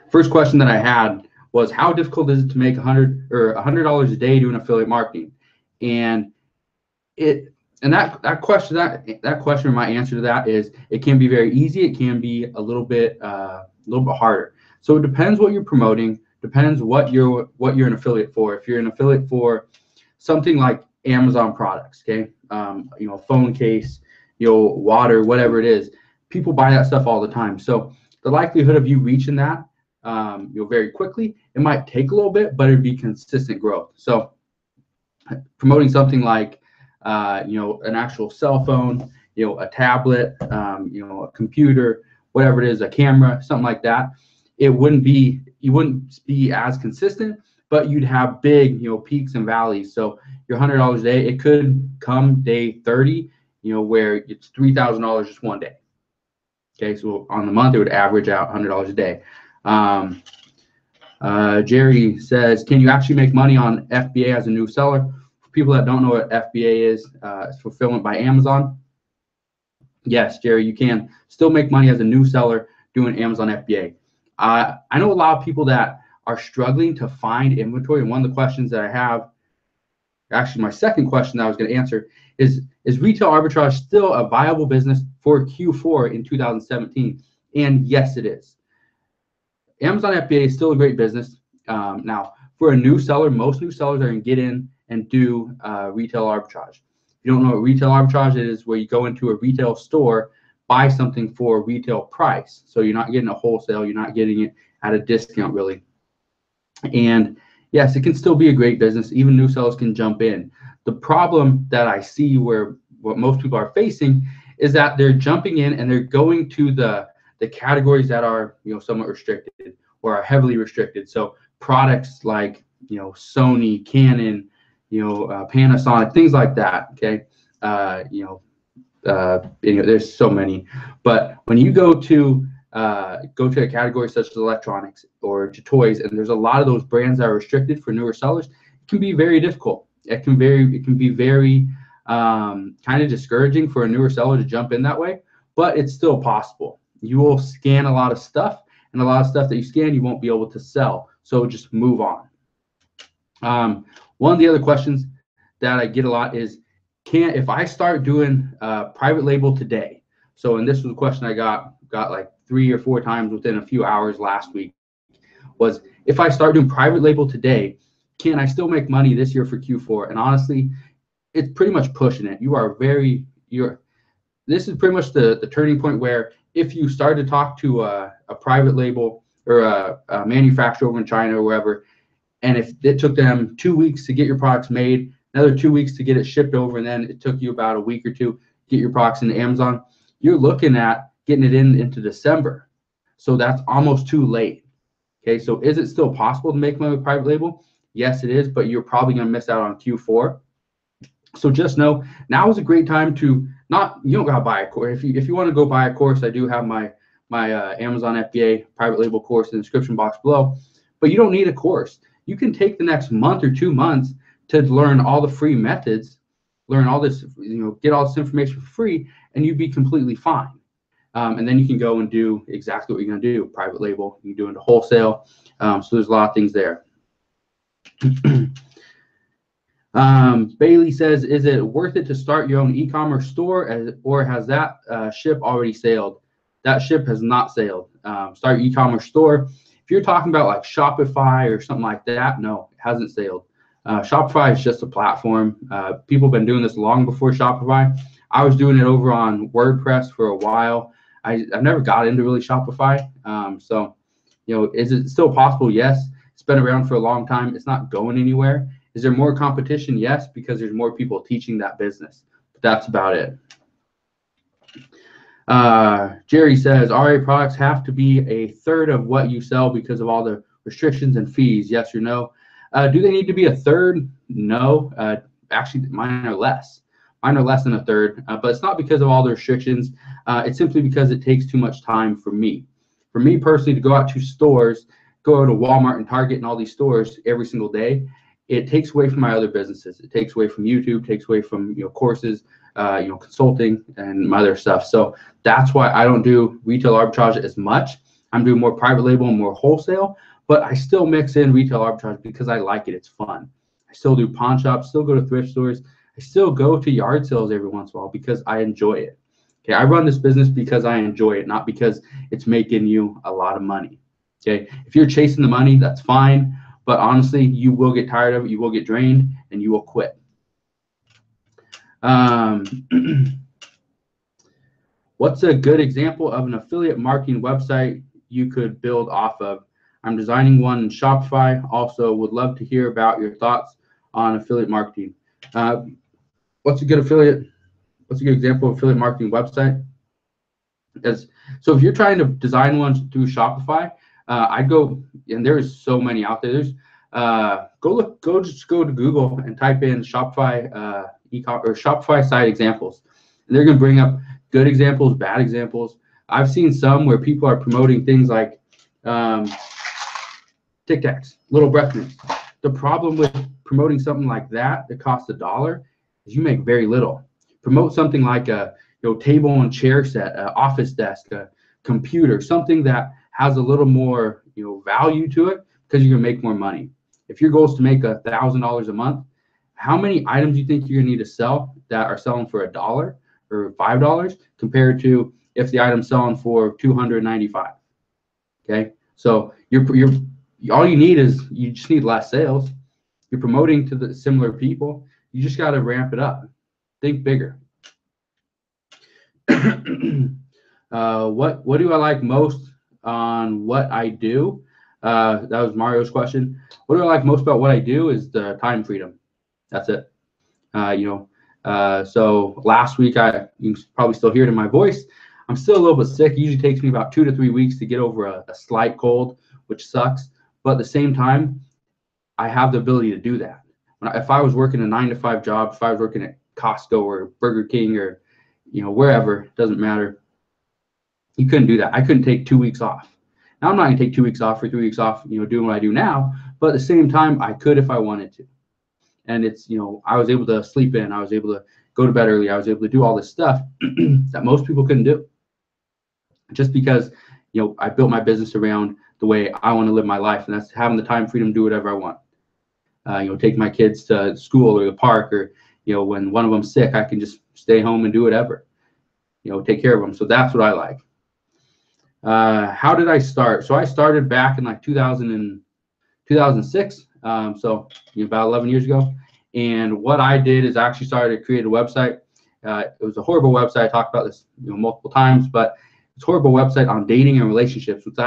first question that I had was, how difficult is it to make $100 a day doing affiliate marketing? And that question, my answer to that is, it can be very easy. It can be a little bit harder. So it depends what you're promoting, depends what you're an affiliate for. If you're an affiliate for something like Amazon products, okay, phone case, water, whatever it is, people buy that stuff all the time. So the likelihood of you reaching that, very quickly, it might take a little bit, but it'd be consistent growth. So promoting something like, an actual cell phone, a tablet, a computer, whatever it is, a camera, something like that, you wouldn't be as consistent, but you'd have big, peaks and valleys. So your $100 a day, it could come day 30, where it's $3,000 just one day. Okay, so on the month, it would average out $100 a day. Jerry says, can you actually make money on FBA as a new seller? For people that don't know what FBA is, it's fulfillment by Amazon. Yes, Jerry, you can still make money as a new seller doing Amazon FBA. I know a lot of people that are struggling to find inventory. And one of the questions that I have, actually my second question that I was going to answer is retail arbitrage still a viable business for Q4 in 2017? And yes, it is. Amazon FBA is still a great business. Now, for a new seller, most new sellers are going to get in and do retail arbitrage. If you don't know what retail arbitrage is, where you go into a retail store, buy something for a retail price. So you're not getting a wholesale, you're not getting it at a discount really. And yes, it can still be a great business. Even new sellers can jump in. The problem that I see what most people are facing is that they're jumping in and they're going to the categories that are somewhat restricted or are heavily restricted. So products like Sony, Canon, Panasonic, things like that. Okay, there's so many. But when you go to a category such as electronics or to toys, and there's a lot of those brands that are restricted for newer sellers, it can be very difficult. It can be very kind of discouraging for a newer seller to jump in that way, but it's still possible. You will scan a lot of stuff, and a lot of stuff that you scan you won't be able to sell. So just move on. One of the other questions that I get a lot is, if I start doing private label today? So, and this was a question I got like 3 or 4 times within a few hours last week, was, if I start doing private label today, can I still make money this year for Q4? And honestly, it's pretty much pushing it. This is pretty much the turning point where if you start to talk to a private label or a manufacturer over in China or wherever, and if it took them 2 weeks to get your products made, another 2 weeks to get it shipped over, and then it took you about a week or two to get your products into Amazon, you're looking at getting it into December. So that's almost too late. Okay, so is it still possible to make money with private label? Yes, it is, but you're probably going to miss out on Q4. So just know, now is a great time to you don't gotta buy a course. If you want to go buy a course, I do have my Amazon FBA private label course in the description box below, but you don't need a course. You can take the next month or 2 months to learn all the free methods, learn all this, get all this information for free, and you'd be completely fine. And then you can go and do exactly what you're going to do. Private label, you can do into wholesale. So there's a lot of things there. Bailey says, is it worth it to start your own e-commerce store, or has that ship already sailed? That ship has not sailed. Start your e-commerce store. If you're talking about like Shopify or something like that, no, it hasn't sailed. Shopify is just a platform. People have been doing this long before Shopify. I was doing it over on WordPress for a while. I've never got into really Shopify. So, is it still possible? Yes. It's been around for a long time. It's not going anywhere. Is there more competition? Yes, because there's more people teaching that business. But that's about it. Jerry says, RA products have to be a third of what you sell because of all the restrictions and fees. Yes or no? Do they need to be a third? No. Actually, mine are less. Mine are less than a third, but it's not because of all the restrictions. It's simply because it takes too much time for me. For me personally, to go out to stores, go to Walmart and Target and all these stores every single day, it takes away from my other businesses. It takes away from YouTube, takes away from courses, consulting and my other stuff. So that's why I don't do retail arbitrage as much. I'm doing more private label and more wholesale, but I still mix in retail arbitrage because I like it. It's fun. I still do pawn shops, still go to thrift stores. I still go to yard sales every once in a while because I enjoy it. Okay, I run this business because I enjoy it, not because it's making you a lot of money. Okay, if you're chasing the money, that's fine, but honestly, you will get tired of it, you will get drained, and you will quit. What's a good example of an affiliate marketing website you could build off of? I'm designing one in Shopify. Also, would love to hear about your thoughts on affiliate marketing. What's a good example of affiliate marketing website? So if you're trying to design one through Shopify, I'd go, and there's so many out there. There's just go to Google and type in Shopify or Shopify site examples. And they're going to bring up good examples, bad examples. I've seen some where people are promoting things like Tic Tacs, little breath mints. The problem with promoting something like that costs $1 is you make very little. Promote something like a table and chair set, an office desk, a computer, something that has a little more value to it, because you're gonna make more money. If your goal is to make $1,000 a month, how many items do you think you're gonna need to sell that are selling for $1 or $5 compared to if the item's selling for $295? Okay, so all you need is you just need less sales. You're promoting to the similar people. You just got to ramp it up. Think bigger. What do I like most on what I do? That was Mario's question. What do I like most about what I do is the time freedom. That's it. So last week, you can probably still hear it in my voice, I'm still a little bit sick. It usually takes me about 2 to 3 weeks to get over a slight cold, which sucks. But at the same time, I have the ability to do that. If I was working a 9-to-5 job, if I was working at Costco or Burger King or wherever, it doesn't matter. You couldn't do that. I couldn't take 2 weeks off. Now I'm not gonna take 2 weeks off or 3 weeks off, doing what I do now. But at the same time, I could if I wanted to. And it's I was able to sleep in. I was able to go to bed early. I was able to do all this stuff that most people couldn't do. Just because I built my business around the way I want to live my life, and that's having the time freedom to do whatever I want. Take my kids to school or the park, or when one of them's sick, I can just stay home and do whatever. Take care of them. So that's what I like. How did I start? So I started back in like 2006. So about 11 years ago. And what I did is I actually started to create a website. It was a horrible website. I talked about this multiple times, but it's a horrible website on dating and relationships, which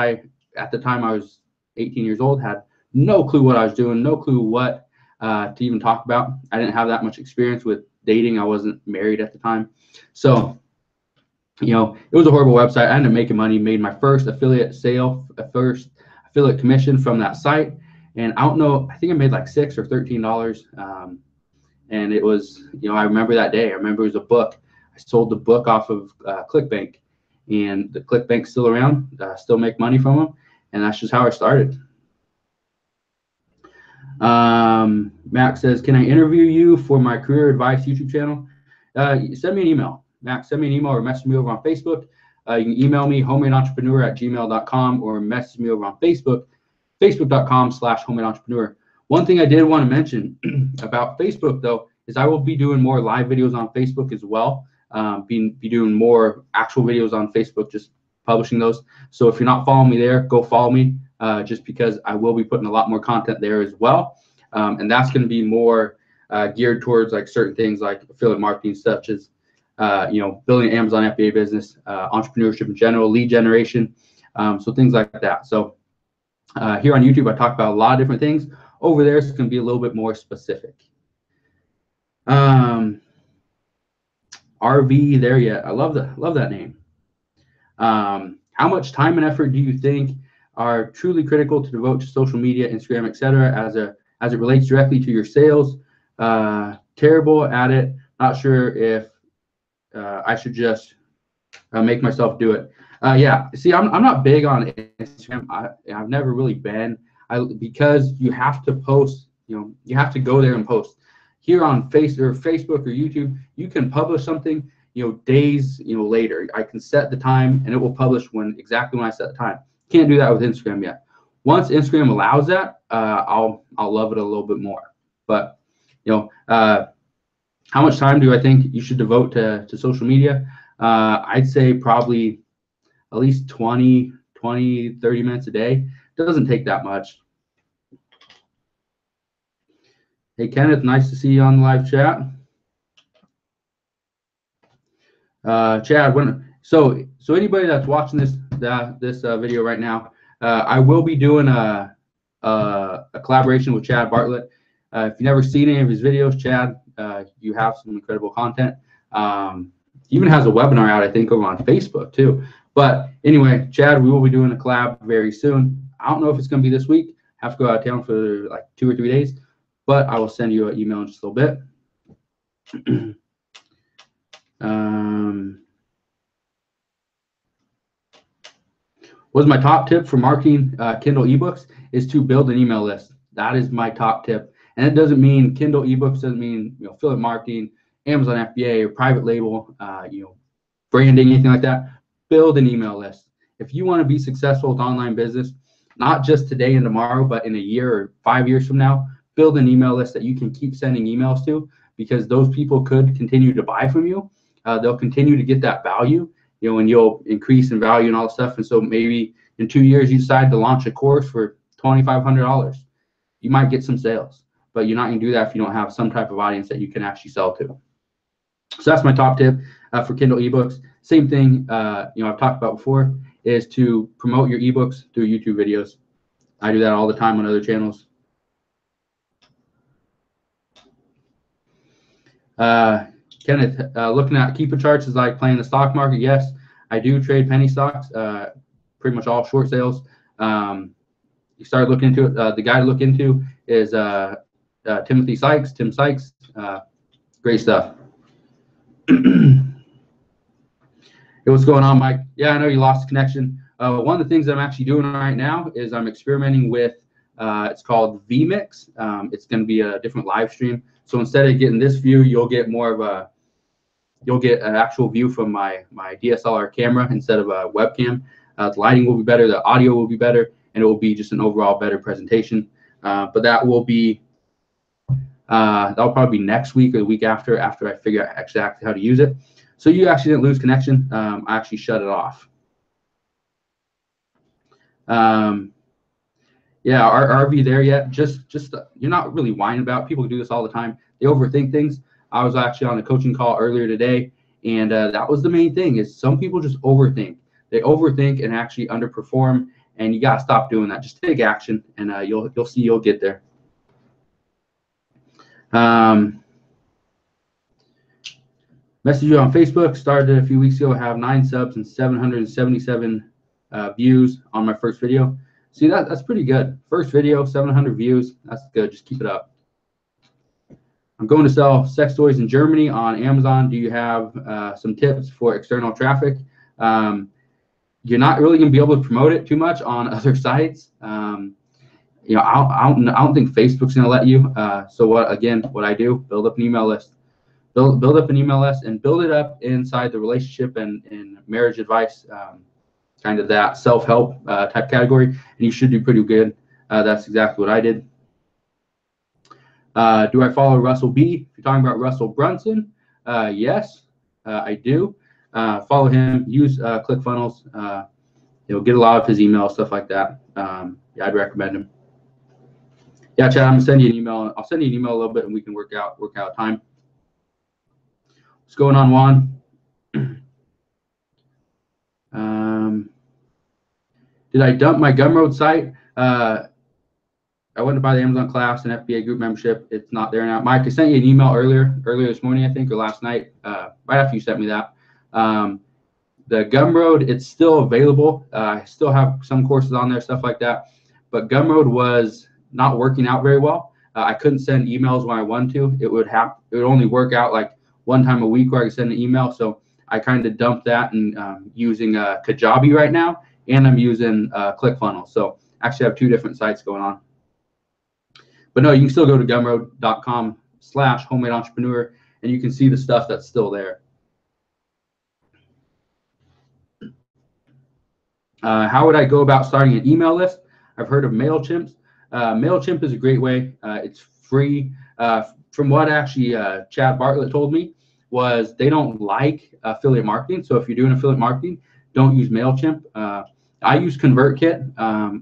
at the time I was 18 years old, had no clue what I was doing, no clue what to even talk about. I didn't have that much experience with dating. I wasn't married at the time. So, it was a horrible website. I ended up making money, made my first affiliate sale, first affiliate commission from that site. And I don't know, I think I made like $6 or $13. And it was, I remember that day. I remember it was a book. I sold the book off of ClickBank, and the ClickBank's still around, still make money from them. And that's just how I started. Max says, can I interview you for my career advice YouTube channel? Send me an email. Max, send me an email or message me over on Facebook. You can email me, homemade-entrepreneur@gmail.com, or message me over on Facebook, facebook.com/homemade-entrepreneur. One thing I did want to mention about Facebook, though, is I will be doing more live videos on Facebook as well. Be doing more actual videos on Facebook, just publishing those. So if you're not following me there, go follow me, just because I will be putting a lot more content there as well. And that's going to be more geared towards like certain things like affiliate marketing, such as building an Amazon FBA business, entrepreneurship in general, lead generation, so things like that. So here on YouTube, I talk about a lot of different things. Over there, it's going to be a little bit more specific. RV there yet? I love that name. How much time and effort do you think are truly critical to devote to social media, Instagram, etc., as it relates directly to your sales? Terrible at it. Not sure if I should just make myself do it. Yeah, see, I'm not big on Instagram. I've never really been. Because you have to post, you have to go there and post. Here on Facebook or YouTube, you can publish something, days, later. I can set the time and it will publish exactly when I set the time. Can't do that with Instagram yet. Once Instagram allows that, I'll love it a little bit more. But how much time do I think you should devote to social media? I'd say probably at least 20, 30 minutes a day. It doesn't take that much. Hey, Kenneth, nice to see you on the live chat. Chad, so anybody that's watching this video right now, I will be doing a collaboration with Chad Bartlett. If you've never seen any of his videos, Chad, you have some incredible content. He even has a webinar out, I think, over on Facebook too. But anyway, Chad, we will be doing a collab very soon. I don't know if it's going to be this week. I have to go out of town for like 2 or 3 days, but I will send you an email in just a little bit. What's my top tip for marketing Kindle ebooks is to build an email list. That is my top tip. And it doesn't mean Kindle ebooks, doesn't mean affiliate marketing, Amazon FBA, or private label, branding, anything like that. Build an email list. If you want to be successful with online business, not just today and tomorrow, but in a year or 5 years from now, build an email list that you can keep sending emails to, because those people could continue to buy from you. They'll continue to get that value, and you'll increase in value and all that stuff. And so maybe in 2 years, you decide to launch a course for $2,500. You might get some sales, but you're not going to do that if you don't have some type of audience that you can actually sell to. So that's my top tip for Kindle ebooks. Same thing, I've talked about before, is to promote your ebooks through YouTube videos. I do that all the time on other channels. Kenneth, looking at Keepa charts is like playing the stock market. Yes, I do trade penny stocks, pretty much all short sales. You start looking into it. The guy to look into is Tim Sykes. Great stuff. Hey, what's going on, Mike? Yeah, I know you lost connection. One of the things that I'm actually doing right now is I'm experimenting with, it's called vMix. It's going to be a different live stream. So instead of getting this view, you'll get an actual view from my DSLR camera instead of a webcam. The lighting will be better, the audio will be better, and it will be just an overall better presentation. But that will be, that'll probably be next week or the week after I figure out exactly how to use it. So you actually didn't lose connection. I actually shut it off. Yeah, are we there yet? Just you're not really whining about. People do this all the time. They overthink things. I was actually on a coaching call earlier today, and that was the main thing. Is some people just overthink. They overthink and actually underperform, and you gotta stop doing that. Just take action, and you'll see you'll get there. Message you on Facebook. Started a few weeks ago. I have 9 subs and 777 views on my first video. See, that's pretty good. First video, 700 views. That's good. Just keep it up. I'm going to sell sex toys in Germany on Amazon. Do you have some tips for external traffic? You're not really going to be able to promote it too much on other sites. I don't think Facebook's going to let you. So what I do, build up an email list. Build up an email list and build it up inside the relationship and marriage advice, kind of that self-help type category, and you should do pretty good. That's exactly what I did. Do I follow Russell B? If you're talking about Russell Brunson, yes, I do. Follow him. Use ClickFunnels. Get a lot of his emails, stuff like that. Yeah, I'd recommend him. Yeah, Chad, I'm gonna send you an email. I'll send you an email a little bit, and we can work out time. What's going on, Juan? Did I dump my Gumroad site? I went to buy the Amazon class and FBA Group membership. It's not there now. Mike, I sent you an email earlier this morning, I think, or last night, right after you sent me that. The Gumroad, it's still available. I still have some courses on there, stuff like that. But Gumroad was not working out very well. I couldn't send emails when I wanted to. It would only work out like one time a week where I could send an email. So I kind of dumped that and using Kajabi right now, and I'm using ClickFunnels. So actually I have 2 different sites going on. But no, you can still go to gumroad.com/homemade-entrepreneur, and you can see the stuff that's still there. How would I go about starting an email list? I've heard of MailChimp. MailChimp is a great way. It's free. From what actually Chad Bartlett told me was they don't like affiliate marketing. So if you're doing affiliate marketing, don't use MailChimp. I use ConvertKit.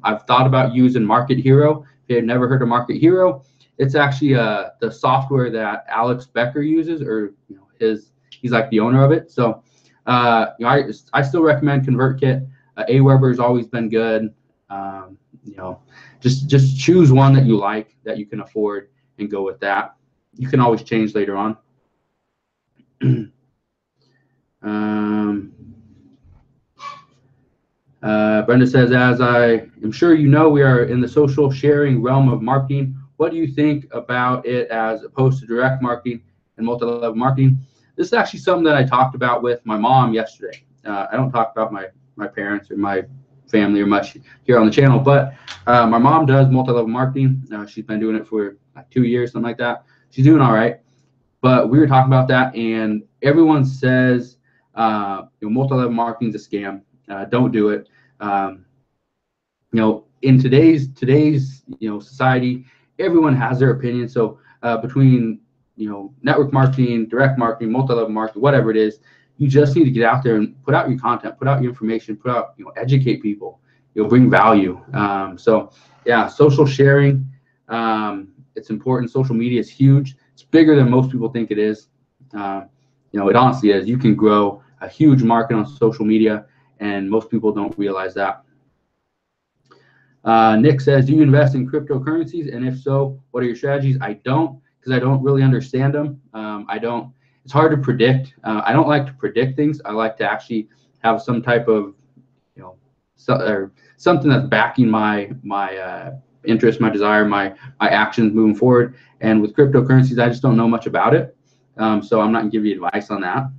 I've thought about using Market Hero. If you had never heard of Market Hero, it's actually the software that Alex Becker uses, or he's like the owner of it. So I still recommend ConvertKit. Aweber has always been good. Just choose one that you like, that you can afford, and go with that. You can always change later on. Brenda says, as I am sure you know, we are in the social sharing realm of marketing. What do you think about it as opposed to direct marketing and multi-level marketing? This is actually something that I talked about with my mom yesterday. I don't talk about my parents or my family or much here on the channel, but my mom does multi-level marketing. She's been doing it for like 2 years, something like that. She's doing all right. But we were talking about that, and everyone says multi-level marketing is a scam. Don't do it. In today's society, everyone has their opinion. So between network marketing, direct marketing, multi-level marketing, whatever it is, you just need to get out there and put out your content, put out your information, educate people, bring value. So yeah, social sharing, it's important. Social media is huge. It's bigger than most people think it is. It honestly is. You can grow a huge market on social media, and most people don't realize that. Nick says, do you invest in cryptocurrencies? And if so, what are your strategies? I don't, because I don't really understand them. It's hard to predict. I don't like to predict things. I like to actually have some type of, something that's backing my interest, my desire, my actions moving forward. And with cryptocurrencies, I just don't know much about it. So I'm not gonna give you advice on that.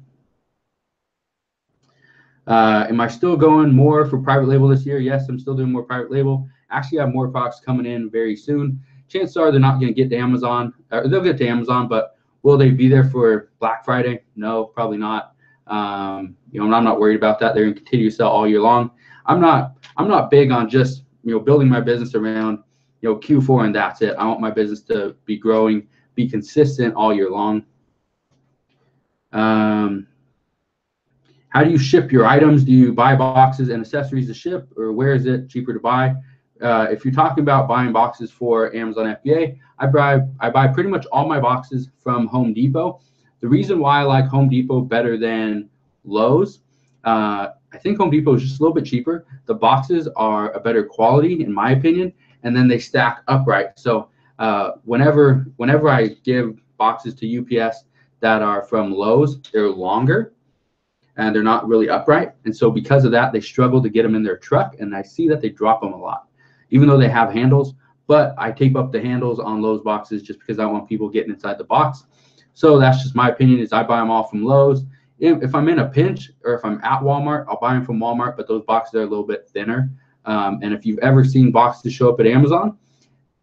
Am I still going more for private label this year? Yes, I'm still doing more private label. Actually, I have more products coming in very soon. Chances are they're not going to get to Amazon. They'll get to Amazon, but will they be there for Black Friday? No, probably not. I'm not worried about that. They're going to continue to sell all year long. I'm not big on just building my business around Q4 and that's it. I want my business to be growing, be consistent all year long. How do you ship your items? Do you buy boxes and accessories to ship, or where is it cheaper to buy? If you're talking about buying boxes for Amazon FBA, I buy pretty much all my boxes from Home Depot. The reason why I like Home Depot better than Lowe's, I think Home Depot is just a little bit cheaper. The boxes are a better quality, in my opinion, and then they stack upright. So whenever I give boxes to UPS that are from Lowe's, they're longer and they're not really upright. And so because of that, they struggle to get them in their truck, and I see that they drop them a lot, even though they have handles. But I tape up the handles on Lowe's boxes just because I want people getting inside the box. So that's just my opinion, is I buy them all from Lowe's. If I'm in a pinch or if I'm at Walmart, I'll buy them from Walmart, but those boxes are a little bit thinner. And if you've ever seen boxes show up at Amazon,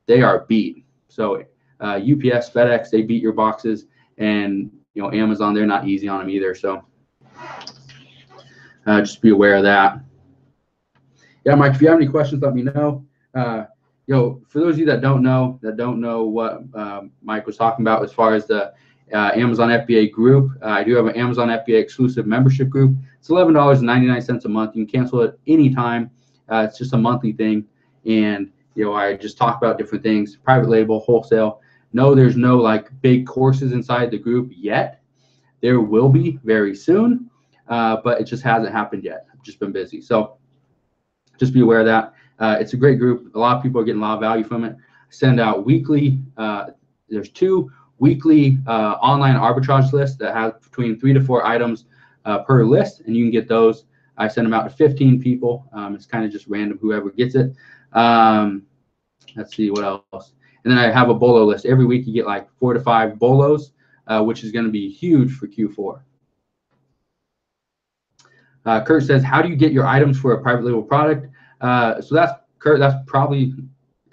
they are beat. So UPS, FedEx, they beat your boxes, and Amazon, they're not easy on them either. So just be aware of that. Yeah, Mike, if you have any questions, let me know. For those of you that don't know what Mike was talking about as far as the Amazon FBA group, I do have an Amazon FBA exclusive membership group. It's $11.99 a month. You can cancel it anytime. It's just a monthly thing. And, I just talk about different things, private label, wholesale. No, there's no like big courses inside the group yet. There will be very soon, but it just hasn't happened yet. I've just been busy. So just be aware of that. It's a great group. A lot of people are getting a lot of value from it. I send out weekly. There's 2 weekly online arbitrage lists that have between 3 to 4 items per list, and you can get those. I send them out to 15 people. It's kind of just random, whoever gets it. Let's see what else. And then I have a bolo list. Every week you get like 4 to 5 bolos, which is going to be huge for Q4. Kurt says, how do you get your items for a private label product? So that's Kurt. That's probably,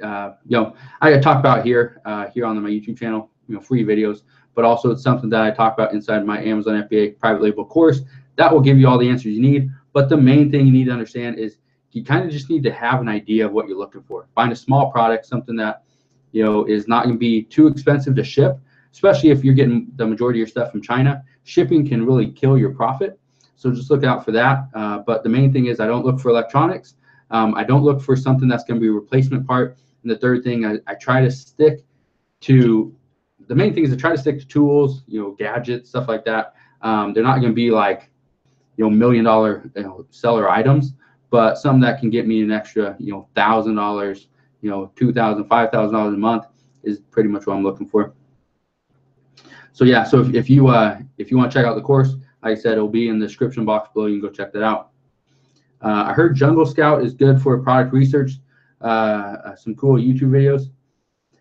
I talk about here on my YouTube channel, free videos, but also it's something that I talk about inside my Amazon FBA private label course that will give you all the answers you need. But the main thing you need to understand is you kind of just need to have an idea of what you're looking for. Find a small product, something that, you know, is not going to be too expensive to ship, especially if you're getting the majority of your stuff from China. Shipping can really kill your profit. So just look out for that. But the main thing is I don't look for electronics. I don't look for something that's going to be a replacement part. And the third thing, I try to stick to, the main thing is to try to stick to tools, you know, gadgets, stuff like that. They're not going to be like, you know, $1 million, you know, seller items, but something that can get me an extra, you know, $1,000, you know, $2,000, $5,000 a month is pretty much what I'm looking for. So yeah, so if you want to check out the course, like I said, it'll be in the description box below. You can go check that out. I heard Jungle Scout is good for product research. Some cool YouTube videos.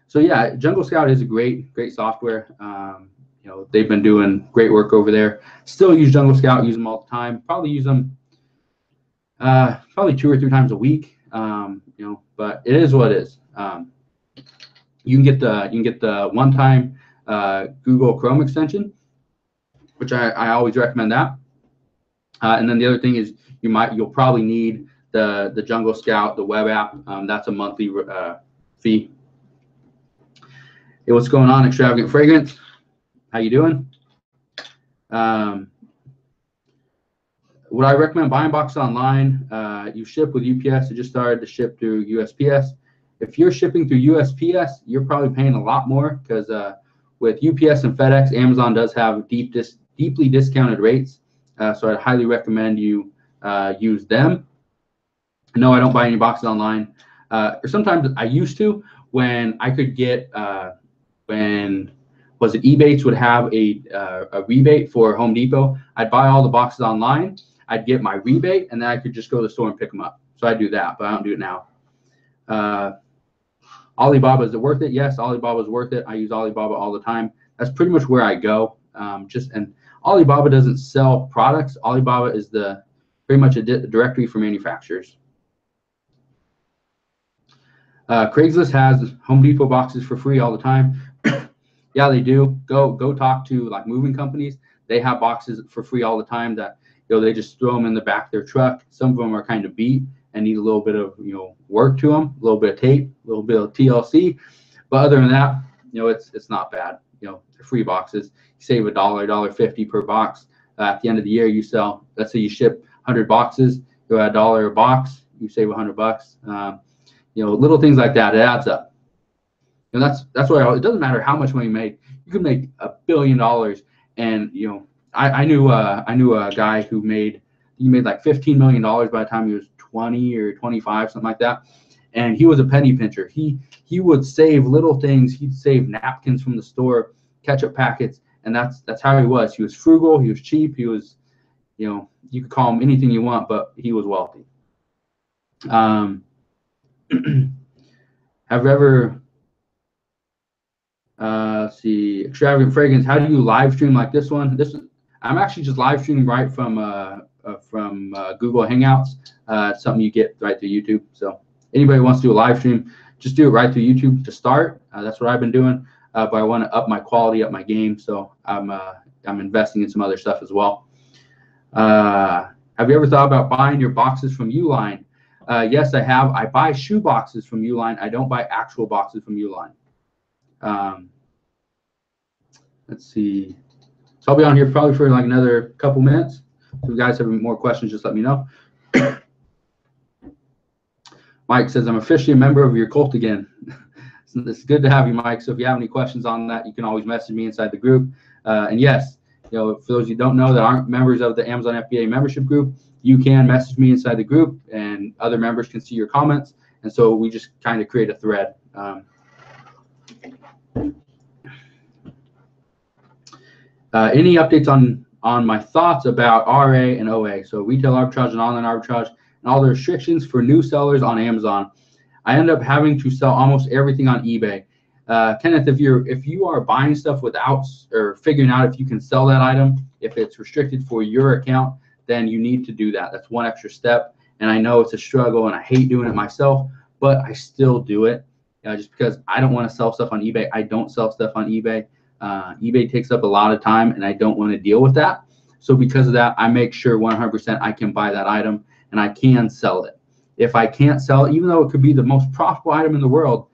So yeah, Jungle Scout is a great software. You know, they've been doing great work over there. Still use Jungle Scout, use them all the time. Probably use them probably 2 or 3 times a week. You know, but it is what it is. You can get the one-time Google Chrome extension, which I always recommend that. And then the other thing is you'll probably need the Jungle Scout, the web app. That's a monthly fee. Hey, what's going on, Extravagant Fragrance? How you doing? Would I recommend buying boxes online? You ship with UPS. It just started to ship through USPS. If you're shipping through USPS, you're probably paying a lot more because with UPS and FedEx, Amazon does have deeply discounted rates. So I'd highly recommend you use them. No, I don't buy any boxes online. Or sometimes I used to when I could get Ebates would have a rebate for Home Depot. I'd buy all the boxes online. I'd get my rebate, and then I could just go to the store and pick them up. So I do that, but I don't do it now. Alibaba, is it worth it? Yes, Alibaba is worth it. I use Alibaba all the time. That's pretty much where I go. And Alibaba doesn't sell products. Alibaba is pretty much a directory for manufacturers. Craigslist has Home Depot boxes for free all the time. Yeah, they do. Go talk to like moving companies. They have boxes for free all the time that, you know, they just throw them in the back of their truck. Some of them are kind of beat and need a little bit of, you know, work to them, a little bit of tape, a little bit of TLC. But other than that, you know, it's not bad. You know, they're free boxes. You save $1, $1.50 per box. At the end of the year, you sell, let's say you ship 100 boxes, you're at $1 a box, you save $100. You know, little things like that, it adds up. And that's why it doesn't matter how much money you make. You can make $1 billion, and you know, I knew a guy who made like $15 million by the time he was 20 or 25, something like that. And he was a penny pincher. He would save little things. He'd save napkins from the store, ketchup packets, and that's how he was. He was frugal. He was cheap. He was, you know, you could call him anything you want, but he was wealthy. Have you ever? Let's see, Extravagant Fragrance. How do you live stream like this one? I'm actually just live streaming right from Google Hangouts. It's something you get right through YouTube. So anybody who wants to do a live stream, just do it right through YouTube to start. That's what I've been doing. But I want to up my quality, up my game. So I'm investing in some other stuff as well. Have you ever thought about buying your boxes from Uline? Yes, I have. I buy shoe boxes from Uline. I don't buy actual boxes from Uline. Let's see. So I'll be on here probably for like another couple minutes. If you guys have more questions, just let me know. Mike says, I'm officially a member of your cult again. It's good to have you, Mike. So if you have any questions on that, you can always message me inside the group. And yes, you know, for those of you who don't know that aren't members of the Amazon FBA membership group, you can message me inside the group, and other members can see your comments. And so we just kind of create a thread. Any updates on my thoughts about RA and OA, so retail arbitrage and online arbitrage, and all the restrictions for new sellers on Amazon? I end up having to sell almost everything on eBay. Kenneth, if you are buying stuff without or figuring out if you can sell that item, if it's restricted for your account, then you need to do that. That's one extra step. And I know it's a struggle, and I hate doing it myself, but I still do it just because I don't want to sell stuff on eBay. I don't sell stuff on eBay. eBay takes up a lot of time, and I don't want to deal with that. So because of that, I make sure 100% I can buy that item and I can sell it. If I can't sell it, even though it could be the most profitable item in the world,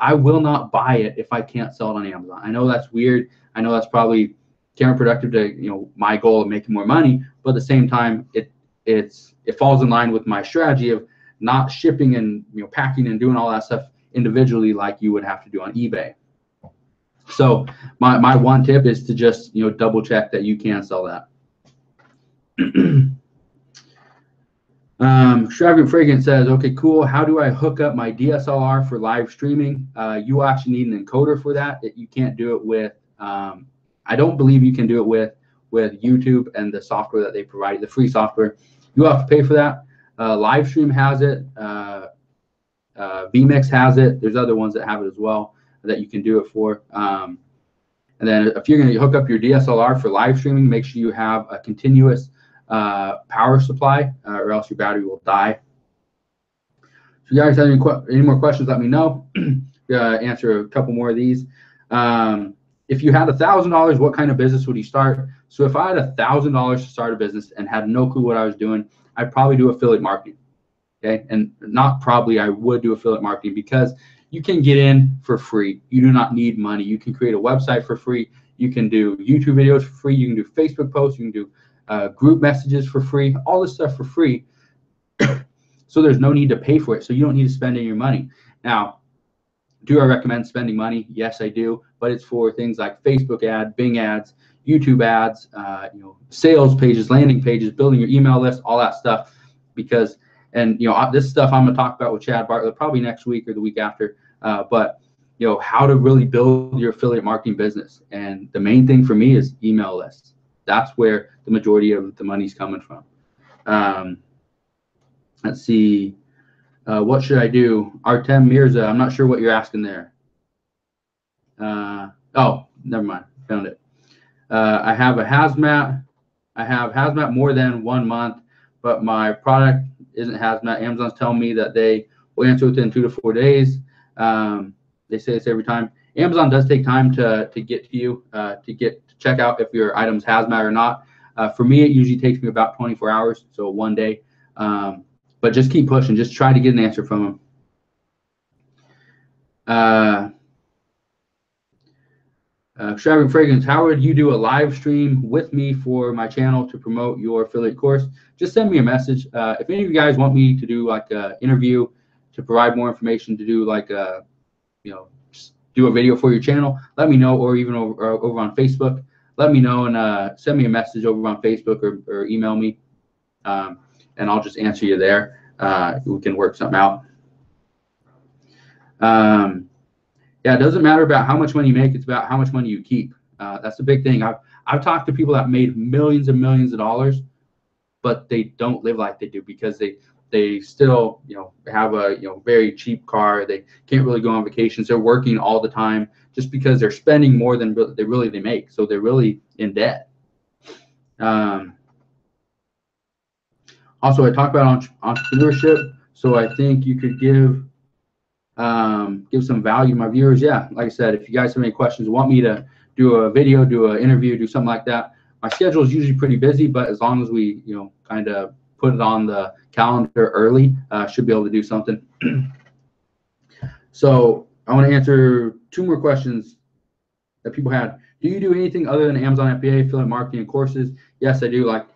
I will not buy it if I can't sell it on Amazon. I know that's weird. I know that's probably counterproductive to my goal of making more money, but at the same time, it falls in line with my strategy of not shipping and packing and doing all that stuff individually like you would have to do on eBay. So my one tip is to just double check that you can sell that. Extravagant Fragrance says, okay, cool. How do I hook up my DSLR for live streaming? You will actually need an encoder for that. You can't do it with, I don't believe you can do it with YouTube and the software that they provide, the free software. You have to pay for that. Livestream has it. vMix has it. There's other ones that have it as well that you can do it for. And then if you're going to hook up your DSLR for live streaming, make sure you have a continuous power supply, or else your battery will die. If you guys have any more questions, let me know. Answer a couple more of these. If you had $1,000, what kind of business would you start? So if I had $1,000 to start a business and had no clue what I was doing, I'd probably do affiliate marketing. Okay, and not probably, I would do affiliate marketing, because you can get in for free. You do not need money. You can create a website for free. You can do YouTube videos for free. You can do Facebook posts. You can do group messages for free. All this stuff for free. So there's no need to pay for it. So you don't need to spend any of your money. Now, do I recommend spending money? Yes, I do. But it's for things like Facebook ads, Bing ads, YouTube ads, sales pages, landing pages, building your email list, all that stuff. Because, and this stuff I'm gonna talk about with Chad Bartlett probably next week or the week after. But how to really build your affiliate marketing business. And the main thing for me is email lists. That's where the majority of the money's coming from. Let's see. What should I do? Artem Mirza, I'm not sure what you're asking there. Oh, never mind. Found it. I have a hazmat. I have hazmat more than 1 month, but my product isn't hazmat. Amazon's telling me that they will answer within 2 to 4 days. They say this every time. Amazon does take time to get to you, to check out if your item's hazmat or not. For me, it usually takes me about 24 hours, so 1 day. But just keep pushing. Just try to get an answer from them. Extravagant Fragrance, how would you do a live stream with me for my channel to promote your affiliate course? Just send me a message. If any of you guys want me to do like an interview to provide more information, to do like a, just do a video for your channel, let me know, or even over on Facebook, let me know, and send me a message over on Facebook, or email me. And I'll just answer you there. We can work something out. Yeah, it doesn't matter about how much money you make. It's about how much money you keep. That's the big thing. I've talked to people that made millions and millions of dollars, but they don't live like they do, because they still have a very cheap car. They can't really go on vacations. They're working all the time just because they're spending more than they make. So they're really in debt. Also, I talk about entrepreneurship, so I think you could give some value to my viewers. Yeah, like I said, if you guys have any questions, want me to do a video, do an interview, do something like that, my schedule is usually pretty busy, but as long as we kind of put it on the calendar early, should be able to do something. So I want to answer 2 more questions that people had. Do you do anything other than Amazon FBA, affiliate marketing, and courses? Yes, I do. Like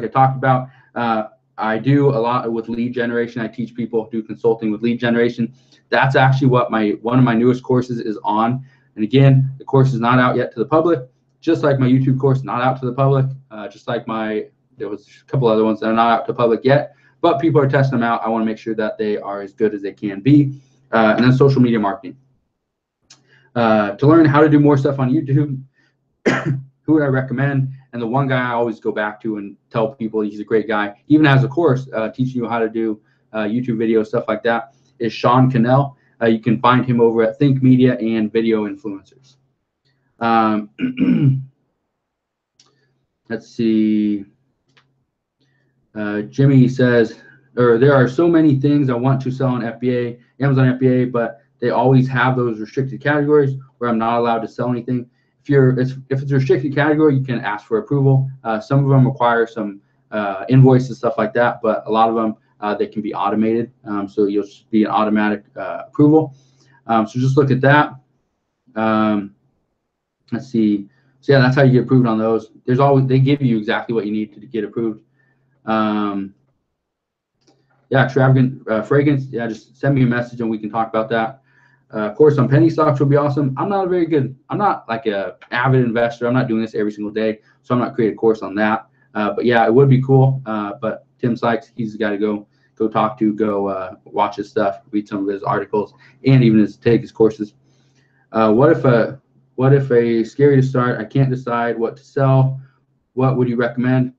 I talked about, I do a lot with lead generation. I teach people, do consulting with lead generation. That's actually what one of my newest courses is on. And again, the course is not out yet to the public, just like my YouTube course, not out to the public, just like there was a couple other ones that are not out to the public yet, but people are testing them out. I want to make sure that they are as good as they can be. And then social media marketing. To learn how to do more stuff on YouTube, who would I recommend? And the one guy I always go back to and tell people he's a great guy, even has a course teaching you how to do YouTube videos, stuff like that, is Sean Cannell. You can find him over at Think Media and Video Influencers. Let's see. Jimmy says, there are so many things I want to sell on FBA, Amazon FBA, but they always have those restricted categories where I'm not allowed to sell anything. If it's a restricted category, you can ask for approval. Some of them require some invoices, stuff like that, but a lot of them that can be automated. So you'll be an automatic approval. So just look at that. Let's see. So yeah, that's how you get approved on those. There's always, they give you exactly what you need to get approved. Yeah, extravagant fragrance. Yeah, just send me a message and we can talk about that. Course on penny stocks will be awesome. I'm not like a avid investor. I'm not doing this every single day, so I'm not creating a course on that. But yeah, it would be cool. But Tim Sykes, he's the guy to go talk to, watch his stuff, read some of his articles, and even take his courses. What if a scary to start? I can't decide what to sell. What would you recommend?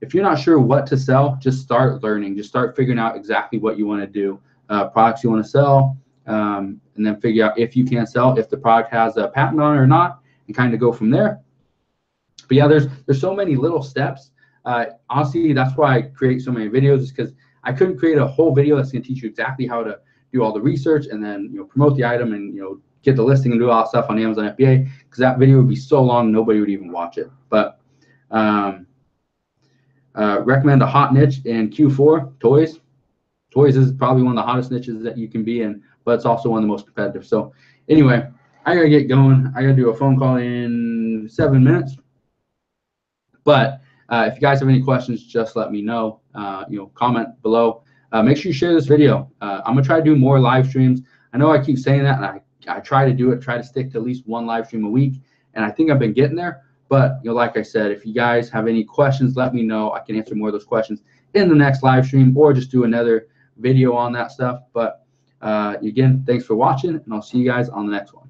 If you're not sure what to sell, just start learning. Just start figuring out exactly what you want to do, products you want to sell, and then figure out if you can sell, if the product has a patent on it or not, and kind of go from there. But yeah, there's so many little steps. Honestly, that's why I create so many videos, is because I couldn't create a whole video that's going to teach you exactly how to do all the research and then promote the item and get the listing and do all that stuff on Amazon FBA, because that video would be so long nobody would even watch it. But recommend a hot niche in Q4. Toys is probably one of the hottest niches that you can be in, but it's also one of the most competitive. So anyway, I gotta get going. I gotta do a phone call in 7 minutes. But if you guys have any questions, just let me know. Comment below. Make sure you share this video. I'm gonna try to do more live streams. I know I keep saying that, and I try to do it. Try to stick to at least one live stream a week, and I think I've been getting there. But like I said, if you guys have any questions, let me know. I can answer more of those questions in the next live stream, or just do another video on that stuff. But again, thanks for watching, and I'll see you guys on the next one.